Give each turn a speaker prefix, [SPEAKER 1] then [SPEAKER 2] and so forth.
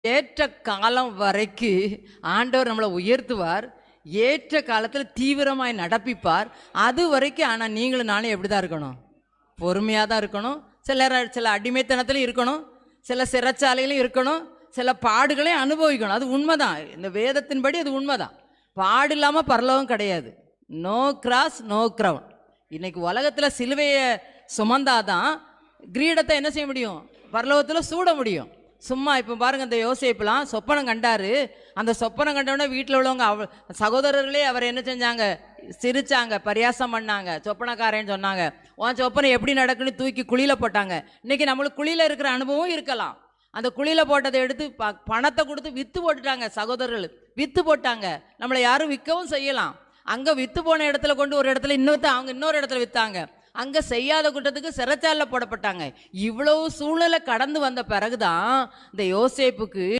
[SPEAKER 1] ஏற்ற காலம் வரைக்கு ஆண்டவர் நம்மளை உயர்த்துவார். ஏற்ற காலத்தில் தீவிரமாய் நடப்பிப்பார். அது வரைக்கும் ஆனால் நீங்களும் நானும் எப்படி தான் இருக்கணும்? பொறுமையாக தான் இருக்கணும். சில அடிமைத்தனத்திலும் இருக்கணும், சில சிறைச்சாலையிலும் இருக்கணும், சில பாடுகளையும் அனுபவிக்கணும். அது உண்மைதான். இந்த வேதத்தின்படி அது உண்மைதான். பாடு இல்லாமல் பரலோகம் கிடையாது. No cross no crown. இன்னைக்கு உலகத்தில் சிலுவையை சுமந்தாதான் கிரீடத்தை என்ன செய்ய முடியும்? பரலோகத்தில் சூட முடியும். சும்மா இப்போ பாருங்கள், இந்த யோசேப்புலாம் சொப்பனம் கண்டார். அந்த சொப்பனம் கண்டவுடனே வீட்டில் உள்ளவங்க சகோதரர்களே அவர் என்ன செஞ்சாங்க? சிரிச்சாங்க, பரியாசம் பண்ணாங்க. சொப்பனக்காரன்னு சொன்னாங்க, உன் சொப்பனை எப்படி நடக்குன்னு தூக்கி குழியில் போட்டாங்க. இன்றைக்கி நம்மளுக்கு குழியில் இருக்கிற அனுபவம் இருக்கலாம். அந்த குழியில் போட்டதை எடுத்து பணத்தை கொடுத்து விற்று போட்டுட்டாங்க. சகோதரர்கள் விற்று போட்டாங்க. நம்மளை யாரும் விற்கவும் செய்யலாம். அங்கே விற்று போன இடத்துல கொண்டு ஒரு இடத்துல அவங்க இன்னொரு இடத்துல விற்றாங்க. அங்கே செய்யாத குற்றத்துக்கு சிறைச்சாலையில் போடப்பட்டாங்க. இவ்வளவு சூழ்நிலை கடந்து வந்த பிறகுதான் இந்த யோசேப்புக்கு